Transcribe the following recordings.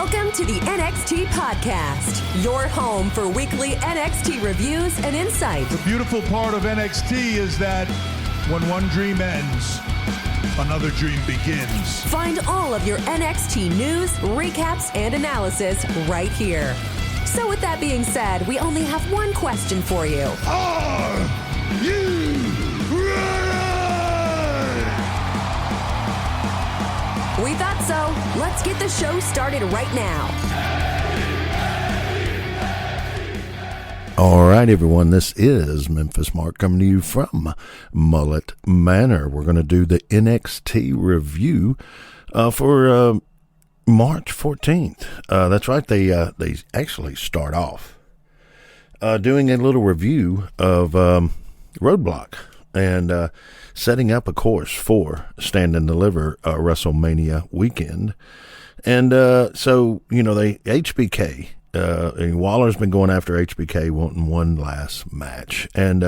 Welcome to the NXT Podcast, your home for weekly NXT reviews and insight. The beautiful part of NXT is that when one dream ends, another dream begins. Find all of your NXT news, recaps, and analysis right here. So with that being said, we only have one question for you. Are you ready? We thought so. Let's get the show started right now. All right, everyone, this is Memphis Mark coming to you from Mullet Manor. We're going to do the NXT review for March 14th. That's right, they actually start off doing a little review of Roadblock and setting up a course for Stand and Deliver WrestleMania weekend. And so, you know, they HBK, and Waller's been going after HBK wanting one last match. And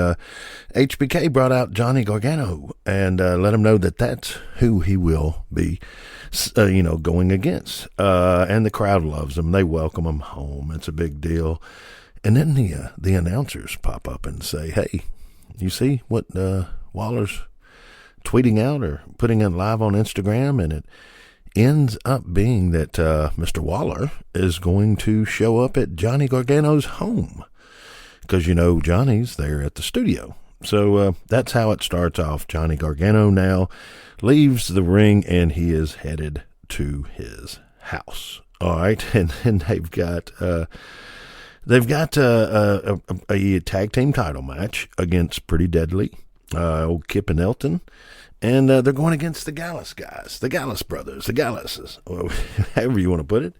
HBK brought out Johnny Gargano and let him know that that's who he will be, going against. And the crowd loves him. They welcome him home. It's a big deal. And then the announcers pop up and say, hey, you see what Waller's tweeting out or putting it live on Instagram? And it ends up being that Mr. Waller is going to show up at Johnny Gargano's home because, you know, Johnny's there at the studio. So that's how it starts off. Johnny Gargano now leaves the ring and he is headed to his house. All right. And then they've got a tag team title match against Pretty Deadly, old Kip and Elton. And they're going against the Gallus guys, the Gallus brothers, the Galluses, however you want to put it.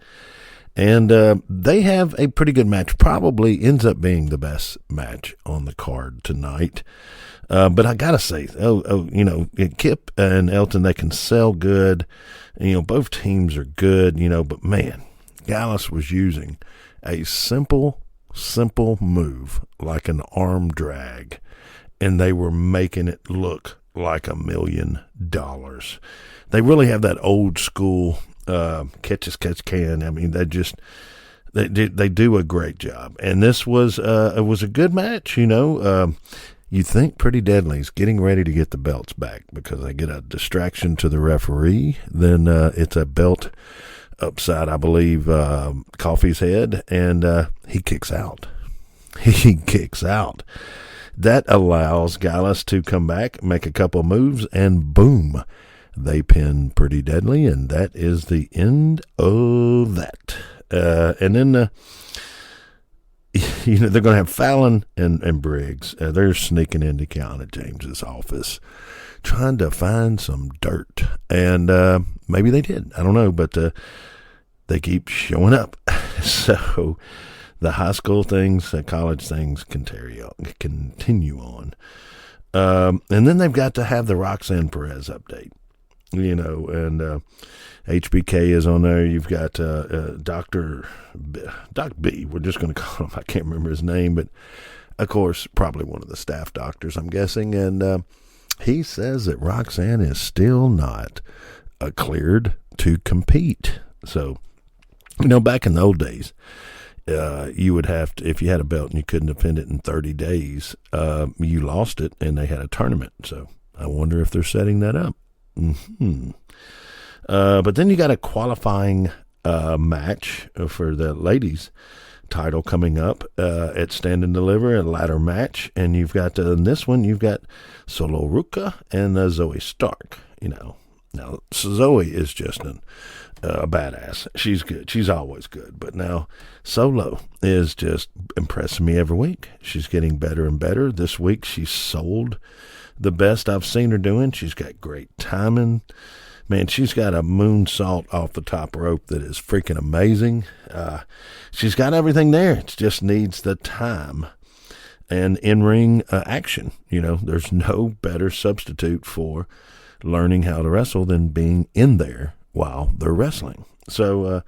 And they have a pretty good match, probably ends up being the best match on the card tonight. But I got to say, Kip and Elton, they can sell good. And, both teams are good, but man, Gallus was using a simple move like an arm drag, and they were making it look like $1 million. They really have that old school catch as catch can. I mean, they do a great job. And this was it was a good match. You think Pretty Deadly's getting ready to get the belts back because they get a distraction to the referee. Then it's a belt upside, I believe, Coffey's head, and he kicks out. That allows Gallus to come back, make a couple of moves, and boom, they pin Pretty Deadly, and that is the end of that. And then, they're going to have Fallon and Briggs. They're sneaking into Kiana James's office, trying to find some dirt. And maybe they did. I don't know, but they keep showing up. So the high school things, college things continue on. And then they've got to have the Roxanne Perez update, and HBK is on there. You've got Doc B. We're just going to call him. I can't remember his name, but of course, probably one of the staff doctors, I'm guessing. And he says that Roxanne is still not cleared to compete. So, back in the old days, you would have to, if you had a belt and you couldn't defend it in 30 days, you lost it and they had a tournament. So I wonder if they're setting that up. But then you got a qualifying match for the ladies title coming up at Stand and Deliver, a ladder match. And you've got, in this one, you've got Solo Ruka and Zoe Stark, Now, Zoe is just a badass. She's good. She's always good. But now Solo is just impressing me every week. She's getting better and better. This week she's sold the best I've seen her doing. She's got great timing. Man, she's got a moonsault off the top rope that is freaking amazing. She's got everything there. It just needs the time and in-ring action. There's no better substitute for learning how to wrestle than being in there while they're wrestling. So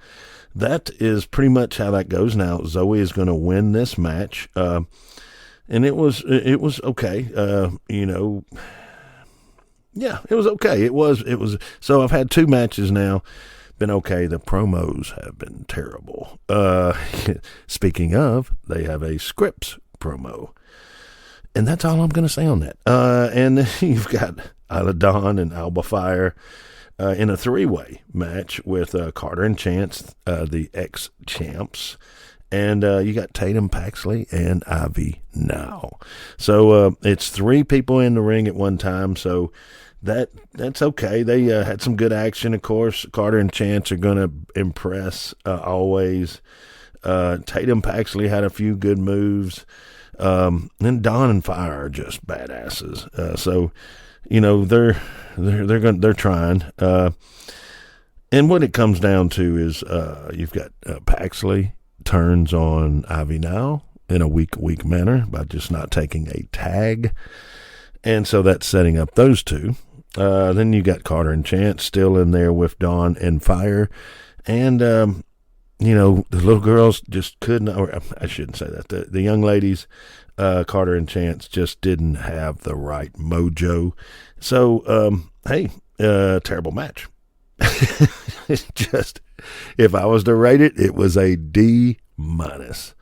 that is pretty much how that goes. Now Zoe is going to win this match, and it was okay. Yeah, it was okay. It was. So I've had two matches now. been okay. The promos have been terrible. Speaking of, they have a Scripps promo. And that's all I'm going to say on that. And then you've got Isla Dawn and Alba Fire in a three-way match with Carter and Chance, the ex-champs. And you got Tatum Paxley and Ivy Now. So it's three people in the ring at one time. So that's okay. They had some good action, of course. Carter and Chance are going to impress always. Tatum Paxley had a few good moves. Then Dawn and Fire are just badasses. So, they're trying. And what it comes down to is you've got Paxley turns on Ivy Now in a weak manner by just not taking a tag. And so that's setting up those two. Then you got Carter and Chance still in there with Dawn and Fire. And, the little girls just couldn't, or I shouldn't say that. The young ladies, Carter and Chance, just didn't have the right mojo. So, terrible match. Just, if I was to rate it, it was a D-. Just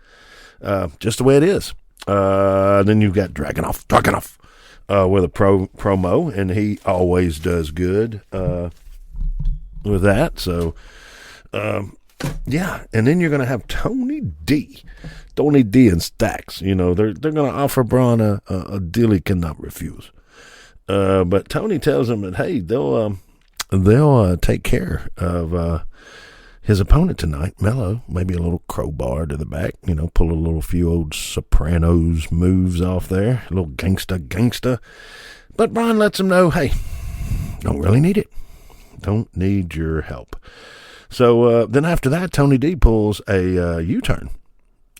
the way it is. Then you've got Dragunov with a promo, and he always does good with that. So, yeah, and then you're going to have Tony D and Stacks. They're going to offer Braun a deal he cannot refuse. But Tony tells him that, hey, they'll take care of his opponent tonight, Mello. Maybe a little crowbar to the back, pull a few old Sopranos moves off there, a little gangsta. But Braun lets him know, hey, don't really need it. Don't need your help. So then after that, Tony D pulls a U-turn.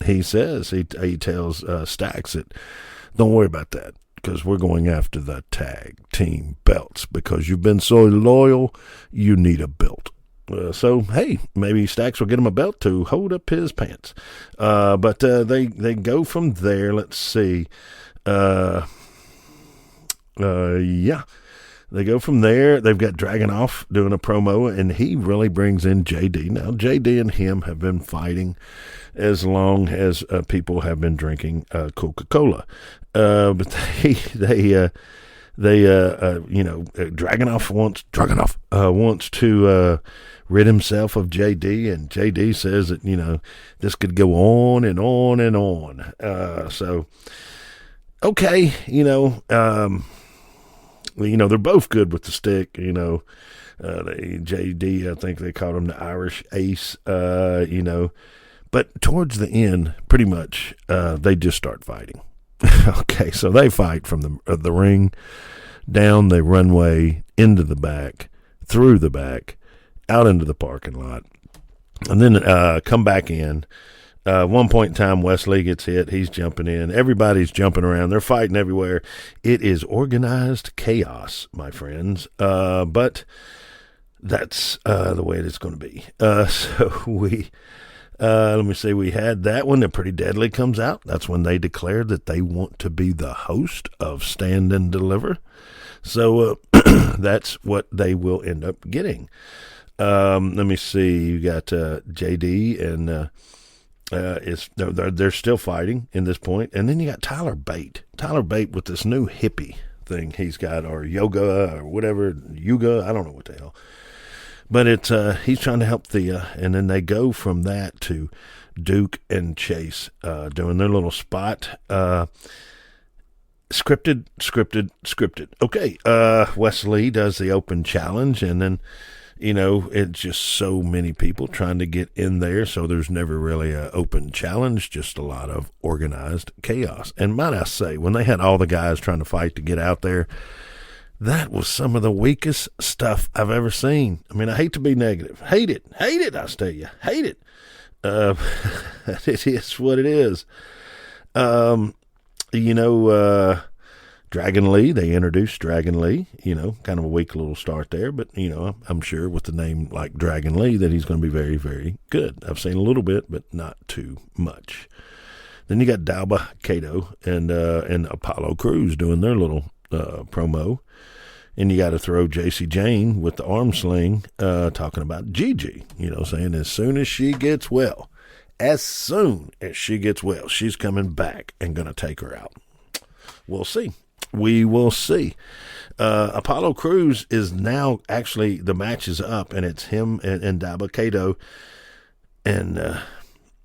He says, he tells Stacks that, don't worry about that, because we're going after the tag team belts. Because you've been so loyal, you need a belt. So, hey, maybe Stacks will get him a belt to hold up his pants. But they go from there. Let's see. They go from there. They've got Dragunov doing a promo, and he really brings in JD. Now, JD and him have been fighting as long as people have been drinking Coca-Cola. But Dragunov wants to rid himself of JD, and JD says that, this could go on and on and on. So, okay, they're both good with the stick, JD, I think they called him the Irish Ace, but towards the end, pretty much, they just start fighting. Okay, so they fight from the ring, down the runway, into the back, through the back, out into the parking lot, and then come back in. One point in time, Wesley gets hit. He's jumping in. Everybody's jumping around. They're fighting everywhere. It is organized chaos, my friends. But that's the way it is going to be. So we, let me see, we had that one. The Pretty Deadly comes out. That's when they declared that they want to be the host of Stand and Deliver. So that's what they will end up getting. Let me see. You got JD and they're still fighting in this point, and then you got Tyler Bate with this new hippie thing he's got, or yoga or whatever, yuga, I don't know what the hell, but it's he's trying to help Thea, and then they go from that to Duke and Chase doing their little spot. Scripted. Okay, Wesley does the open challenge, and then it's just so many people trying to get in there, so there's never really an open challenge, just a lot of organized chaos. And might I say, when they had all the guys trying to fight to get out there, that was some of the weakest stuff I've ever seen. I mean, I hate to be negative. Hate it, I tell you. Hate it. It is what it is. Dragon Lee, they introduced Dragon Lee, kind of a weak little start there, but, I'm sure with the name like Dragon Lee that he's going to be very, very good. I've seen a little bit, but not too much. Then you got Dalba Kato and Apollo Crews doing their little promo. And you got to throw JC Jane with the arm sling, talking about Gigi, saying as soon as she gets well, she's coming back and going to take her out. We'll see. We will see. Apollo Crews is now actually, the match is up, and it's him and Daba Kato. And,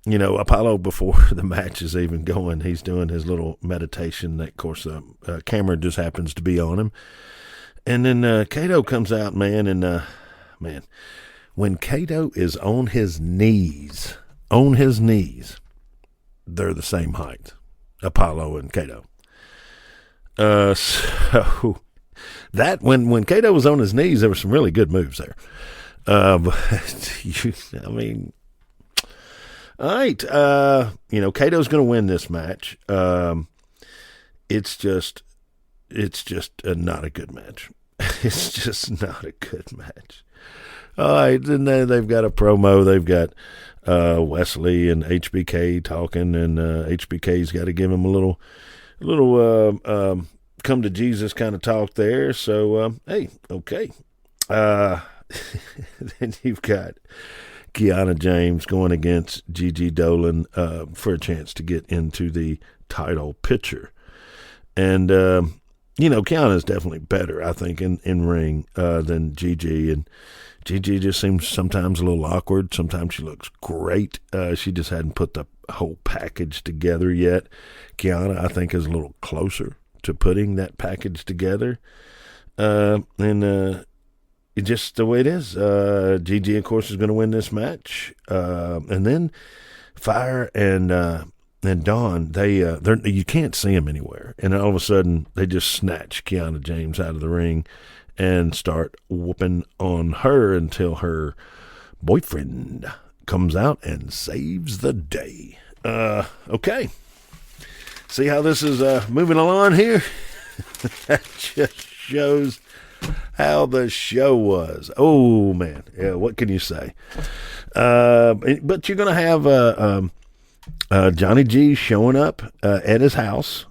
Apollo, before the match is even going, he's doing his little meditation. Of course, the camera just happens to be on him. And then Kato comes out, man, and, when Kato is on his knees, they're the same height, Apollo and Kato. So that when Kato was on his knees, there were some really good moves there. All right. Kato's going to win this match. It's just not a good match. It's just not a good match. All right. Then they've got a promo. They've got Wesley and HBK talking, and HBK's got to give him a little come to Jesus kind of talk there. So, hey, okay. Then you've got Kiana James going against Gigi Dolan for a chance to get into the title picture. And, Kiana's definitely better, I think, in ring than Gigi. And Gigi just seems sometimes a little awkward. Sometimes she looks great. She just hadn't put the whole package together yet. Kiana, I think, is a little closer to putting that package together. It's just the way it is. Gigi, of course, is going to win this match. And then Fire and Dawn, you can't see them anywhere. And all of a sudden, they just snatch Kiana James out of the ring and start whooping on her until her boyfriend comes out and saves the day. Okay. See how this is moving along here? That just shows how the show was. Oh, man. Yeah, what can you say? But you're going to have Johnny G showing up at his house.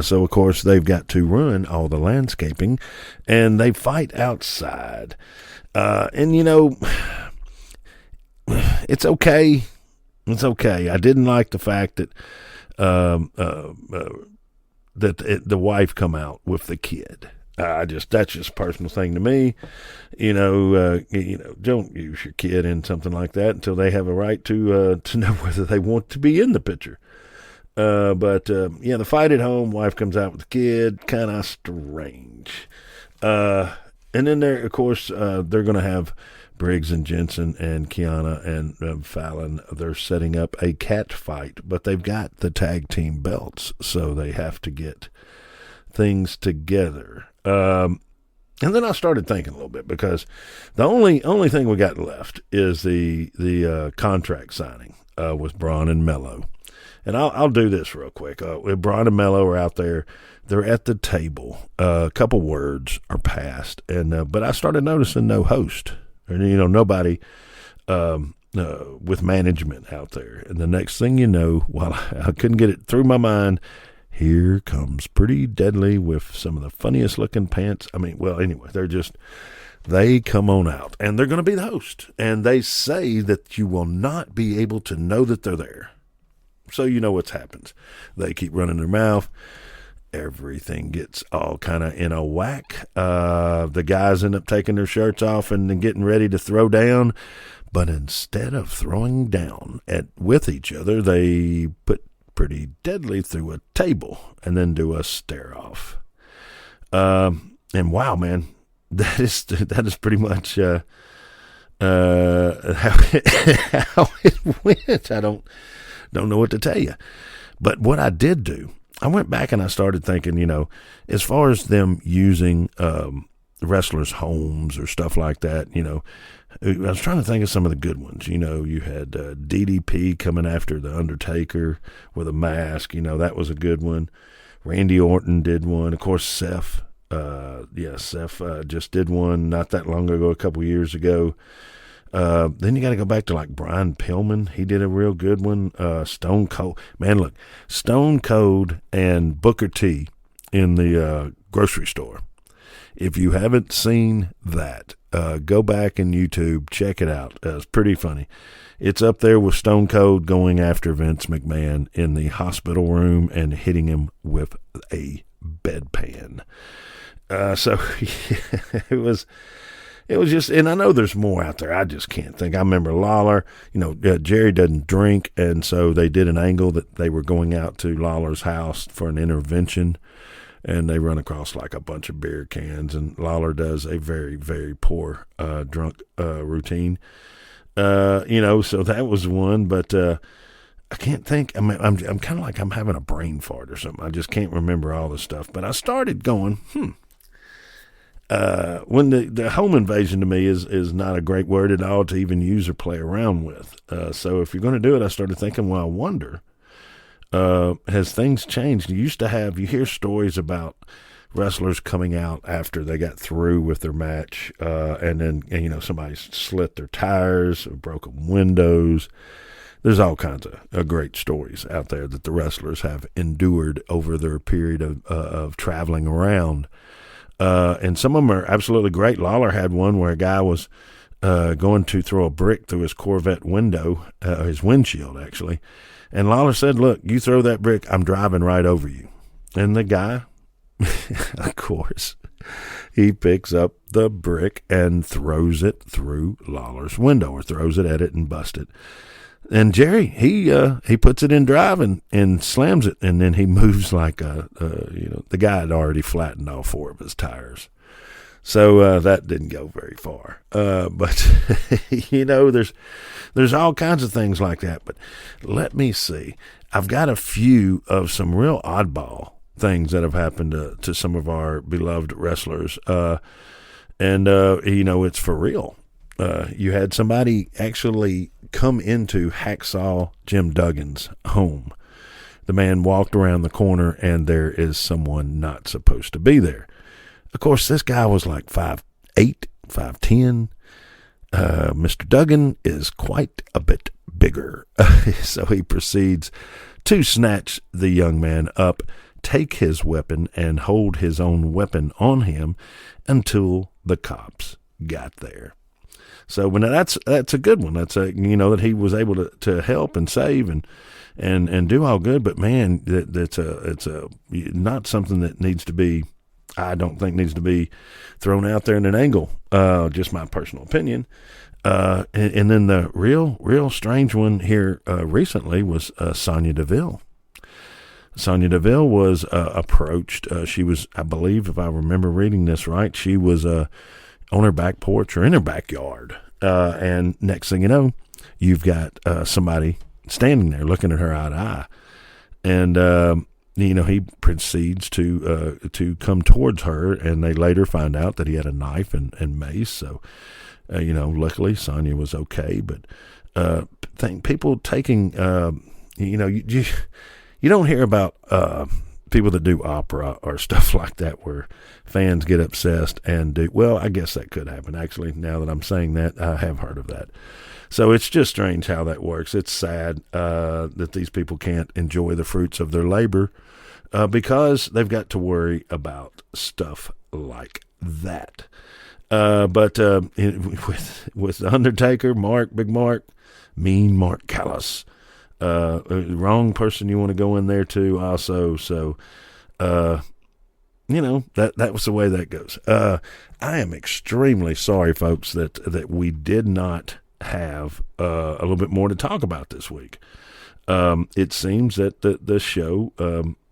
So, of course, they've got to ruin all the landscaping, and they fight outside. It's okay. It's okay. I didn't like the fact that the wife come out with the kid. That's just a personal thing to me. Don't use your kid in something like that until they have a right to know whether they want to be in the picture. The fight at home, wife comes out with the kid, kind of strange. And then there, of course, they're going to have Briggs and Jensen and Kiana and Fallon. They're setting up a cat fight, but they've got the tag team belts, so they have to get things together. And then I started thinking a little bit, because the only thing we got left is the contract signing with Braun and Mello. And I'll do this real quick. Braun and Mello are out there. They're at the table. A couple words are passed, but I started noticing no host, or nobody with management out there. And the next thing you know, while I couldn't get it through my mind, here comes Pretty Deadly with some of the funniest looking pants. Anyway, they come on out, and they're going to be the host. And they say that you will not be able to know that they're there. So you know what's happens. They keep running their mouth. Everything gets all kind of in a whack. The guys end up taking their shirts off and then getting ready to throw down. But instead of throwing down with each other, they put Pretty Deadly through a table and then do a stare off. And wow, man, that is pretty much how it went. I don't know what to tell you. But what I did do, I went back and I started thinking, as far as them using wrestlers' homes or stuff like that, I was trying to think of some of the good ones. You had DDP coming after The Undertaker with a mask. That was a good one. Randy Orton did one. Of course, Seth. Seth just did one not that long ago, a couple years ago. Then you got to go back to like Brian Pillman. He did a real good one. Stone Cold. Man, look, Stone Cold and Booker T in the grocery store. If you haven't seen that, go back in YouTube, check it out. It's pretty funny. It's up there with Stone Cold going after Vince McMahon in the hospital room and hitting him with a bedpan. So it was just, and I know there's more out there. I just can't think. I remember Lawler, Jerry doesn't drink, and so they did an angle that they were going out to Lawler's house for an intervention, and they run across like a bunch of beer cans, and Lawler does a very, very poor drunk routine. So that was one, but I can't think. I mean, I'm kind of like I'm having a brain fart or something. I just can't remember all the stuff. But I started going, when the home invasion to me is not a great word at all to even use or play around with. So if you're going to do it, I started thinking, well, I wonder, has things changed? You hear stories about wrestlers coming out after they got through with their match, and then somebody slit their tires or broken windows. There's all kinds of great stories out there that the wrestlers have endured over their period of traveling around. And some of them are absolutely great. Lawler had one where a guy was going to throw a brick through his Corvette window, his windshield actually. And Lawler said, "Look, you throw that brick, I'm driving right over you." And the guy, of course, he picks up the brick and throws it through Lawler's window, or throws it at it and busts it. And Jerry, he puts it in drive and slams it, and then he moves like the guy had already flattened all four of his tires. So that didn't go very far. But there's all kinds of things like that. But let me see. I've got a few of some real oddball things that have happened to some of our beloved wrestlers. It's for real. You had somebody actually come into Hacksaw Jim Duggan's home. The man walked around the corner, and there is someone not supposed to be there. Of course, this guy was like 5'8", 5'10". Mr. Duggan is quite a bit bigger. So he proceeds to snatch the young man up, take his weapon, and hold his own weapon on him until the cops got there. So that's a good one. That's that he was able to help and save and do all good. But man, it's not something that needs to be. I don't think needs to be thrown out there in an angle. Just my personal opinion. And then the real strange one here recently was Sonya Deville. Sonya Deville was approached. She was, I believe, if I remember reading this right, she was on her back porch or in her backyard. And next thing you know, you've got somebody standing there looking at her eye to eye. And, he proceeds to come towards her, and they later find out that he had a knife and mace. So, luckily Sonya was okay. But people taking, you don't hear about people that do opera or stuff like that where fans get obsessed and do, well, I guess that could happen. Actually, now that I'm saying that, I have heard of that. So it's just strange how that works. It's sad that these people can't enjoy the fruits of their labor because they've got to worry about stuff like that. But with The Undertaker, Big Mark, Mean Mark Gallus, wrong person you want to go in there to also. So, that was the way that goes. I am extremely sorry, folks, that we did not have a little bit more to talk about this week. It seems that the show,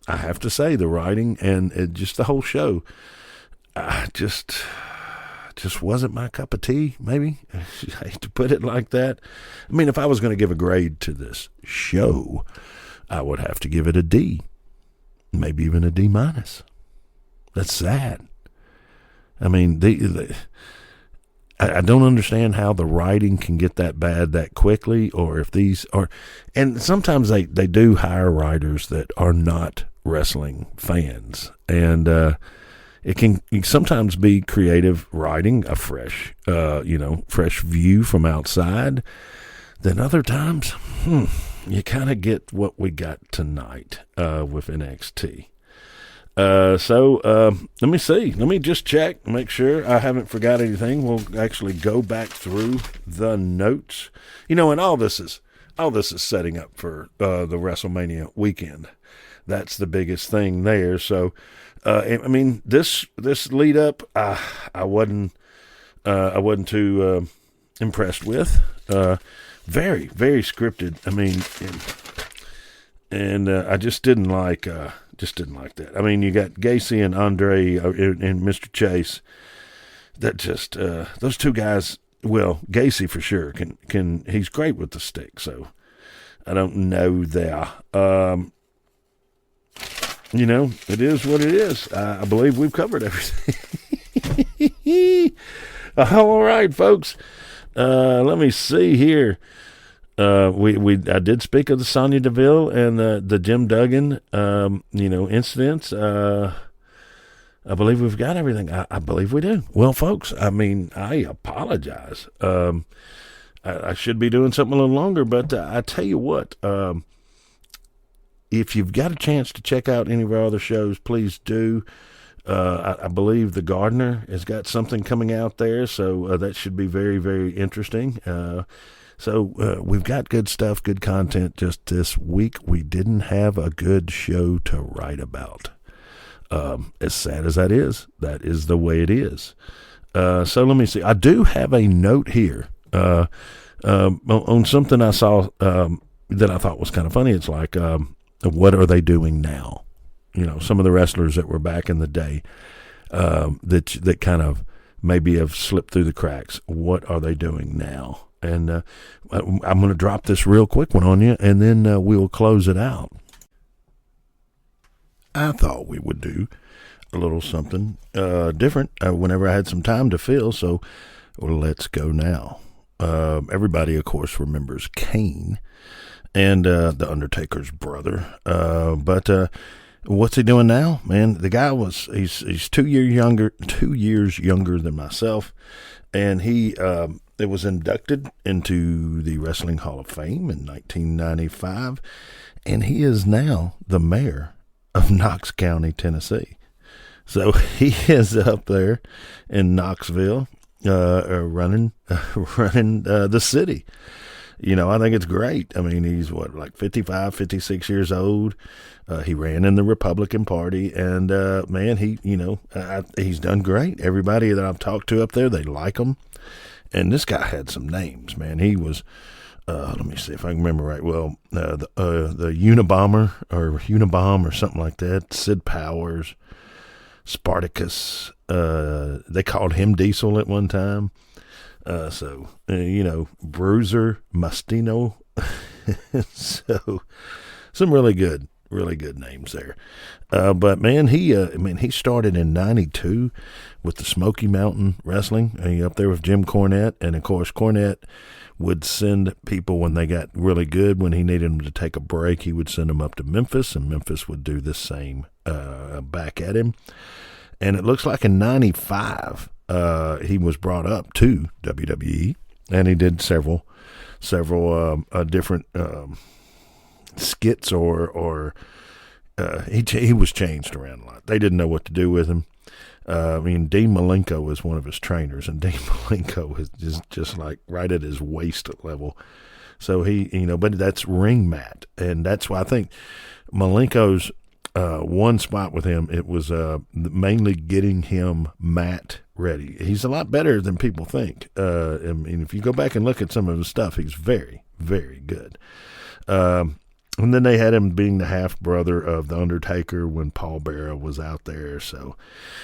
I have to say, the writing and just the whole show, just wasn't my cup of tea, maybe. I hate to put it like that. I mean, if I was going to give a grade to this show, I would have to give it a D, maybe even a D-. That's sad. I mean, I don't understand how the writing can get that bad that quickly, or if these are, and sometimes they do hire writers that are not wrestling fans, and it can sometimes be creative writing, a fresh view from outside. Then other times, you kind of get what we got tonight with NXT. Let me see. Let me just check, make sure I haven't forgot anything. We'll actually go back through the notes. And all this is setting up for the WrestleMania weekend. That's the biggest thing there. So, this lead up, I wasn't too impressed with. Very, very scripted. And I just didn't like that. You got Gacy and Andre and Mr. Chase. That just those two guys. Well, Gacy for sure can he's great with the stick. So I don't know there. It is what it is. I believe we've covered everything. All right, folks. Let me see here. I did speak of the Sonya Deville and the Jim Duggan, incidents. I believe we've got everything. I believe we do. Well, folks, I apologize. I should be doing something a little longer, but I tell you what, if you've got a chance to check out any of our other shows, please do. I believe the Gardener has got something coming out there, so that should be very, very interesting. So we've got good stuff, good content. Just this week, we didn't have a good show to write about. As sad as that is the way it is. So let me see. I do have a note here on something I saw that I thought was kind of funny. It's like, what are they doing now? Some of the wrestlers that were back in the day that kind of maybe have slipped through the cracks. What are they doing now? And I'm going to drop this real quick one on you, and then we'll close it out. I thought we would do a little something different whenever I had some time to fill, so let's go now. Everybody, of course, remembers Kane and the Undertaker's brother, but what's he doing now, man? The guy he's 2 years younger than myself, and he was inducted into the Wrestling Hall of Fame in 1995, and he is now the mayor of Knox County, Tennessee. So he is up there in Knoxville, running the city. I think it's great. He's 55, 56 years old. He ran in the Republican Party, and man, he's done great. Everybody that I've talked to up there, they like him. And this guy had some names, man. He was, let me see if I can remember right. Well, the Unabomber or Unabomb or something like that. Sid Powers, Spartacus. They called him Diesel at one time. Bruiser, Mastino. So some really good names there. But man, he started in 92 with the Smoky Mountain Wrestling, up there with Jim Cornette. And of course, Cornette would send people when they got really good, when he needed them to take a break, he would send them up to Memphis, and Memphis would do the same back at him. And it looks like in 95, he was brought up to WWE, and he did several different skits or he was changed around a lot. They didn't know what to do with him. Dean Malenko was one of his trainers, and Dean Malenko is just like right at his waist level. So but that's ring mat, and that's why I think Malenko's one spot with him, it was mainly getting him mat ready. He's a lot better than people think. If you go back and look at some of his stuff, he's very, very good. And then they had him being the half-brother of The Undertaker when Paul Bearer was out there. So,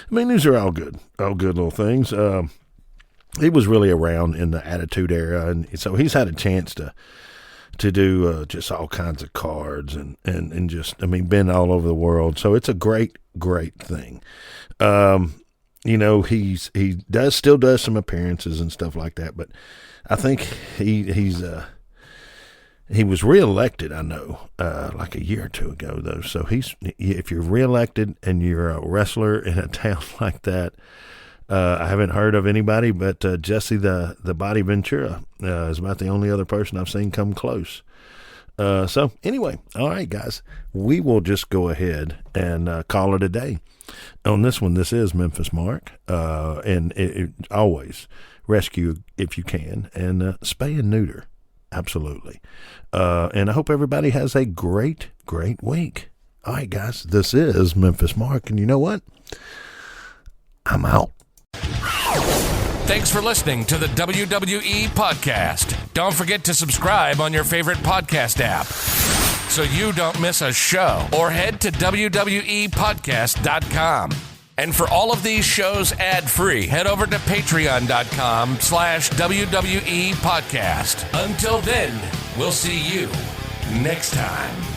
these are all good little things. He was really around in the Attitude Era, and so he's had a chance to do just all kinds of cards and just, been all over the world. So it's a great, great thing. He still does some appearances and stuff like that, but I think he was reelected, I know, like a year or two ago, though. So if you're reelected and you're a wrestler in a town like that, I haven't heard of anybody, but Jesse the Body Ventura is about the only other person I've seen come close. So anyway, all right, guys, we will just go ahead and call it a day. On this one, this is Memphis Mark, and it always rescue if you can, and spay and neuter, absolutely. And I hope everybody has a great, great week. All right, guys, this is Memphis Mark, and you know what? I'm out. Thanks for listening to the WWE Podcast. Don't forget to subscribe on your favorite podcast app so you don't miss a show, or head to WWEpodcast.com. And for all of these shows ad-free, head over to patreon.com/WWE Podcast. Until then, we'll see you next time.